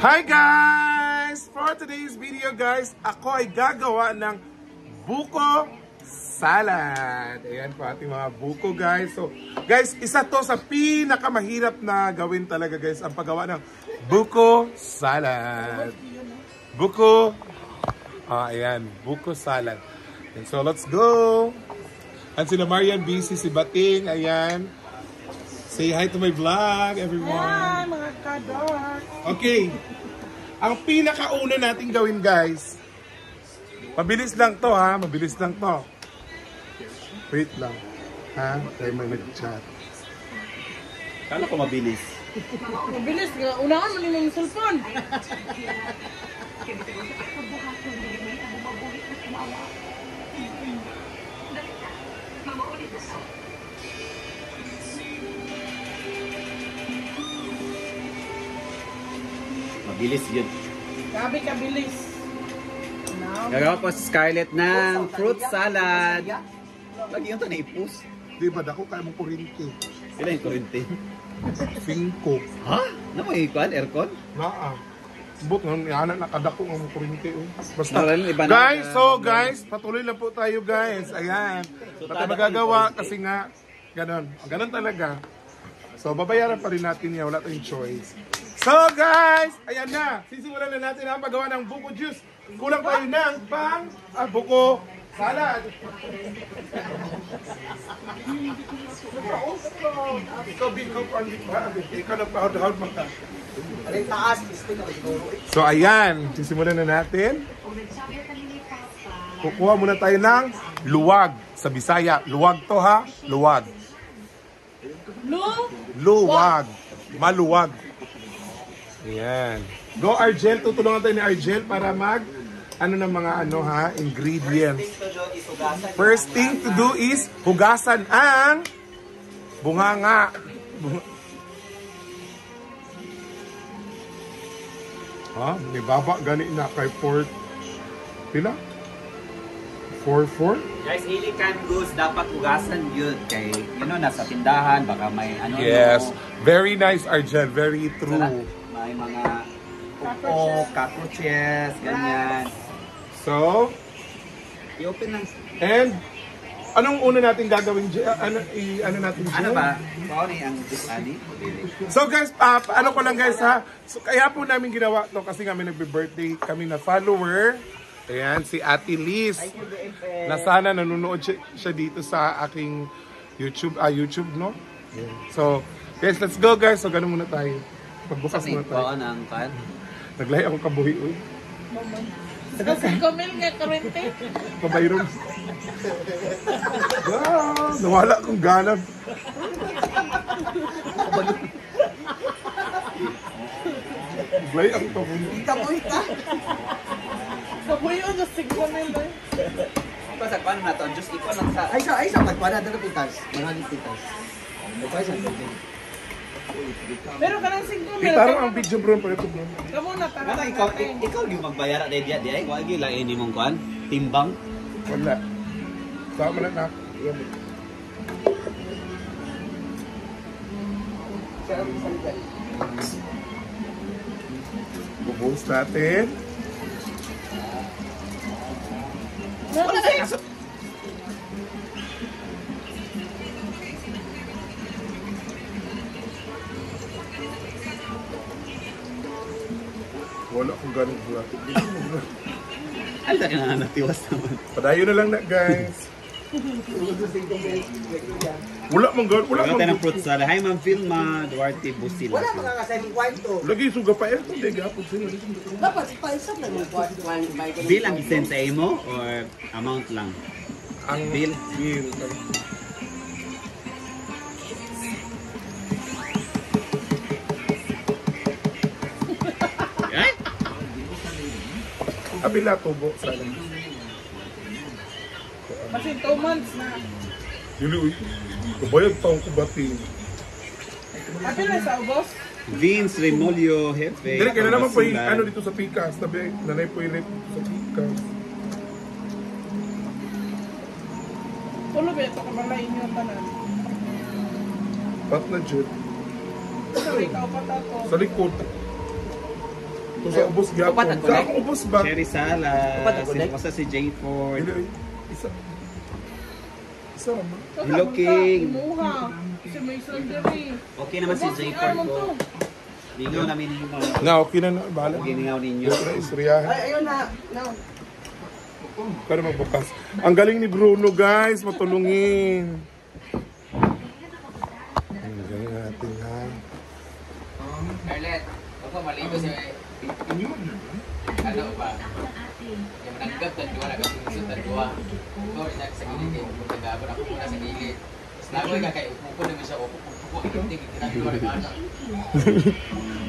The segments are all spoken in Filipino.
Hi guys! For today's video guys, ako ay gagawa ng buko salad. Ayan po ating mga buko guys. So guys, isa to sa pinakamahirap na gawin talaga guys, ang paggawa ng buko salad. Ayan, buko salad. And so let's go! And sila Marian busy, si Bating, ayan. Say hi to my vlog, everyone. Hi, mga kador. Okay. Ang pinakauna natin gawin, guys. Mabilis lang to, ha? Mabilis lang to. Wait lang. Ha? Tayo may nag-chat. Kala ko mabilis. Mabilis nga. Unahan mo nila yung cellphone. Mabilis yun. Grabe kabilis. Gagawa po si Scarlett ng fruit salad. Lagi yung ito na-ipus. Di ba, dako kaya mong kurinti. Sila yung kurente. 5. Ha? Ano mo ikuan? Aircon? Naa. But nga, yana nakadako ang kurinti. Basta. Iba na, Guys, guys, patuloy lang po tayo guys. Ayan. Pati magagawa kasi nga, ganon. Ganon talaga. So, babayaran pa rin natin yan. Wala tayong choice. So guys, ayan na. Sisimulan na natin ang paggawa ng buko juice. Kulang tayo ng buko salad. Ikaw nagpahod-hod maka. So ayan, sisimulan na natin. Kukuha muna tayo ng luwag sa Bisaya. Luwag to ha, luwag. Luwag. Maluwag. Ayan. Go Argel, tutulungan tayo ni Argel para mag mga ingredients. First thing to do is hugasan ang bunganga. May baba gani na kay 4. Pila? 4. Guys, ili can goose dapat hugasan yun. Kay, nasa tindahan, baka may Yes. Very nice Argel, very true. May mga cockroaches, ganyan. So, I-open lang. and anong una natin gagawin? Ano natin? Ano ba? Sorry, ang ani. So guys, ano ko lang guys ha. So kaya po namin ginawa to kasi nga may nagbe-birthday kami na follower. Ayan, si Ate Liz. Na sana nanonood siya dito sa aking YouTube, no? So, guys, let's go guys. So, ganun muna tayo. Pagbukas muna tayo. Ang kan? Naglahi akong kabuhi, uy. Kasi kumil nga kurente. Pabayron. Nawala akong ganag. Naglahi akong kabuhi. Kabuhi ka. Kabuhi o just kumil eh. Sa paano na to? Just ikaw lang sa... Ay sa magpada na pitas. Maraming pitas. Pero kanang 5 mil. Pitaro ang video bro. Kamu na tara. Baka ikaw yung magbayar at dia ay wag lang ini mong kuan, timbang. Wala. Sama na na. Bubuhos natin. Wala kong ganun bulat. Ano ka na natiwas naman. Padayo na lang na guys. Wala mong ganun. Wala Wala tayo ng mong fruit salad. Hi Ma'am Vilma Duarte Busila. Wala mga kasaling kwento. lagi suga pa ito. Hindi gapon sila. Dapat paisap na mga kwento. Bill ang isend sa imo or amount lang? Ang Bill? Bill. Ay! Abila tubo. Sana. Kasi 2 months na. Dili uy. Kabayag taong kubating. Happy na sa ubos? Vince Remolio Hefe. Dili kaya naman po yung dito sa Pikas. Tabi, nanay po yung sa Pikas. Tulo ba ito kabalain nyo tanan? Pat na dyan. Sorry, ikaw pa tato. Sa likod. Sa ubos gyapon. Upat ako, Sa ubos ba? Cherry salad. Upat ako, Dek. Basta si J. Ford. Isa. Isa naman. Hello, King. Imuha. Kasi may sandali. Okay naman si J. Ford ko. Lingaw namin ninyo mga. Nga, okay na na. Bahala. Gingaw ninyo. Istoryahan. Ayun na. No. Pero magbukas. Ang galing ni Bruno, guys. Matulungin. Ang galing natin, ha? Arlet, ako maligo siya eh. Ano ba? Yung mananggap, tadwa na kasi gusto tadwa. Ito, siya sa gilid eh. Magkagabon ako muna sa gilid. Tapos nagoy ka kay upo naman siya. Upo, ikintig, ikinagawa na gana.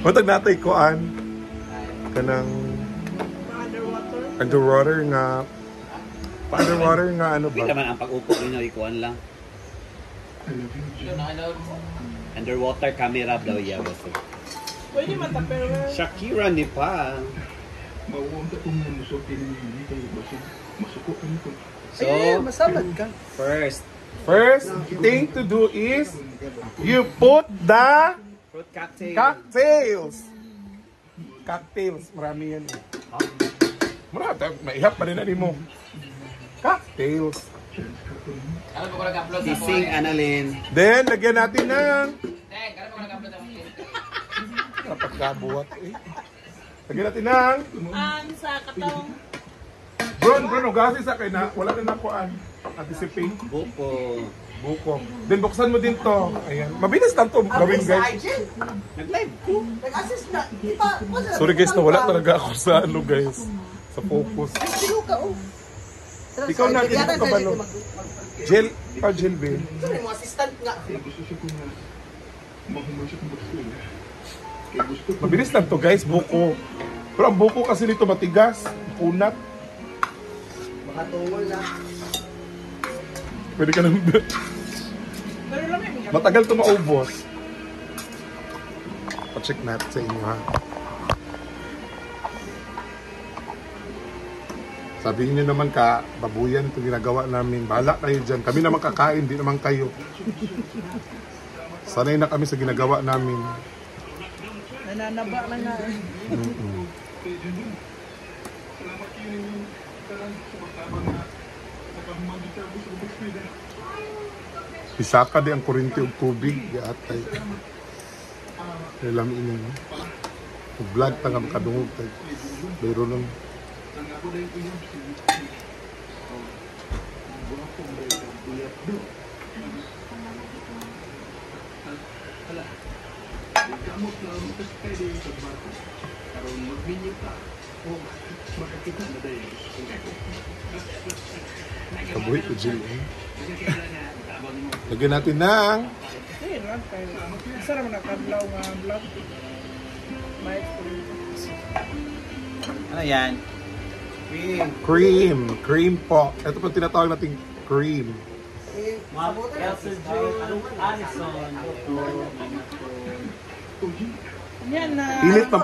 Matag natay ko, an. Kanang underwater nga. Underwater nga, ano Hindi ba? naman ang pag-upo ninyo, ikuan lang. Yun ang ano. Underwater camera daw iya basta. Pwede matapero. Shakira ni pa. So, Masamad ka. first, thing to do is you put the fruit cocktail. cocktails. Cocktails. Marami yan eh. Marami. Maihap pa rin na mo. Cocktails. Ano ba ko nag-upload sa Kissing Annalyn. Then, lagyan natin ng Teng, ano ba ko nag-upload sa mga napagkabuhat eh. Lagyan natin ng Sa katong. Bruno, gasis sa kayo na. Wala na nakuhaan. Anticipate. Buko. Buko. Then, buksan mo din to. Ayan. Mabilis lang to gawin, guys. Nag-live ko. Nag-assist na. Di ba? Sorry guys, nawala talaga ako sa ano guys. Sa focus. Sino ka, oh. Ikaw na, dito ka ba no? Gel, gel ba? Sorry, mo assistant nga. Mabilis lang to guys, buko. Pero ang buko kasi nito matigas, punat. Makatungol na. Pwede ka nang... Pero lang may Matagal to maubos. Pa-check natin sa inyo ha. Sabihin nyo naman ka, babuyan ito ginagawa namin. Bahala kayo dyan. Kami naman kakain, di naman kayo. Sanay na kami sa ginagawa namin. nananaba na nga. Pisaka di ang kuryente o tubig. Yatay. Alam ini. Vlog ta nga makadungog tayo. Pero lang. Kabuhi ko Jill. Lagyan natin ng Ayun lang kayo. Isa naman nakadlaw nga vlog. May Ano yan? cream po. Ito po tinatawag nating cream. yan na. Init pa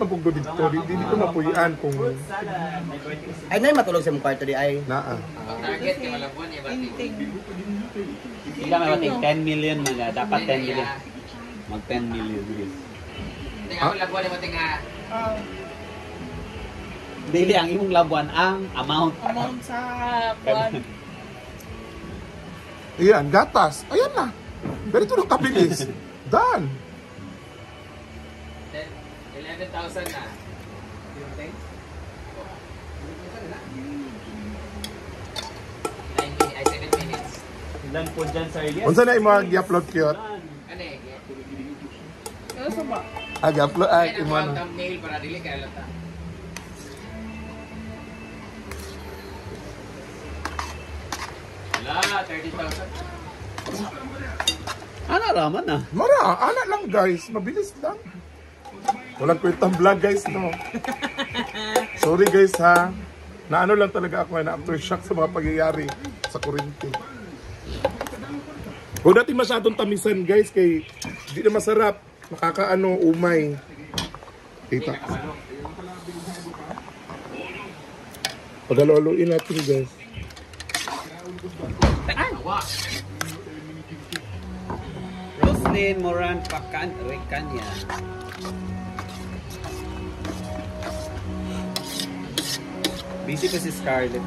po dito. Di dito mapuyan kung Ay, na matulog sa mong kwarto di ay. naa. Ang target kay Malabuan eh, batik. Inting. Sila may mating 10 million mga. Dapat 10 million. Mag 10 million. Hindi nga Malabuan eh, batik nga. Dili ang imong labuan ang amount. Amount sa buwan. Ayan, gatas. Ayan na. Pero ito nang kabilis. Done. Then, 11,000 na. Ay, 7 minutes. Ilan po dyan sir? Yes. Unsa na imo gi-upload cute? Ano eh? Ano sa ba? Gi-upload ay Kaya imo na na. thumbnail para dili ka alata. Wala, 30,000. Ano raman na? Mara, ana lang guys. Mabilis lang. Walang kwentang vlog guys, no. Sorry guys ha. Naano lang talaga ako na aftershock sa mga pangyayari sa kuryente. Huwag natin masyadong tamisan guys kay di na masarap. Makakaano, umay. Kita. Paghaluluin natin guys. Roslyn Moran Recania. Busy pa si Scarlett.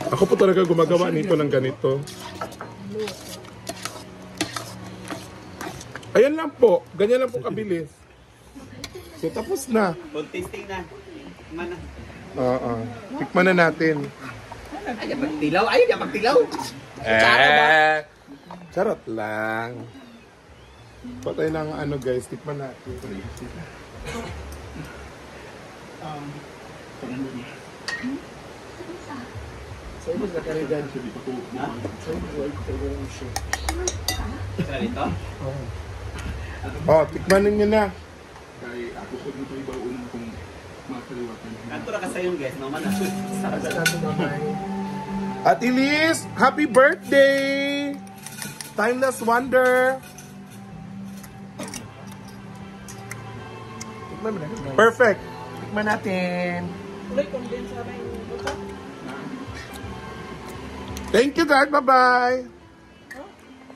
Ako po talaga gumagawa nito ng ganito. Ayan lang po. Ganyan lang po kabilis. So, tapos na. Full tasting na. Mana. Oo. Tikman na natin. Ayaw magtilaw. Ayaw magtilaw. Charot lang. Patay ng ano guys. Tikman natin. Dito? Oh, tikman ninyo na. Kanto na kasayon guys. Naman na. At Elise, happy birthday! Timeless wonder. Perfect. Tikman natin. Ulit, condense na yung buka. Thank you guys. Bye-bye.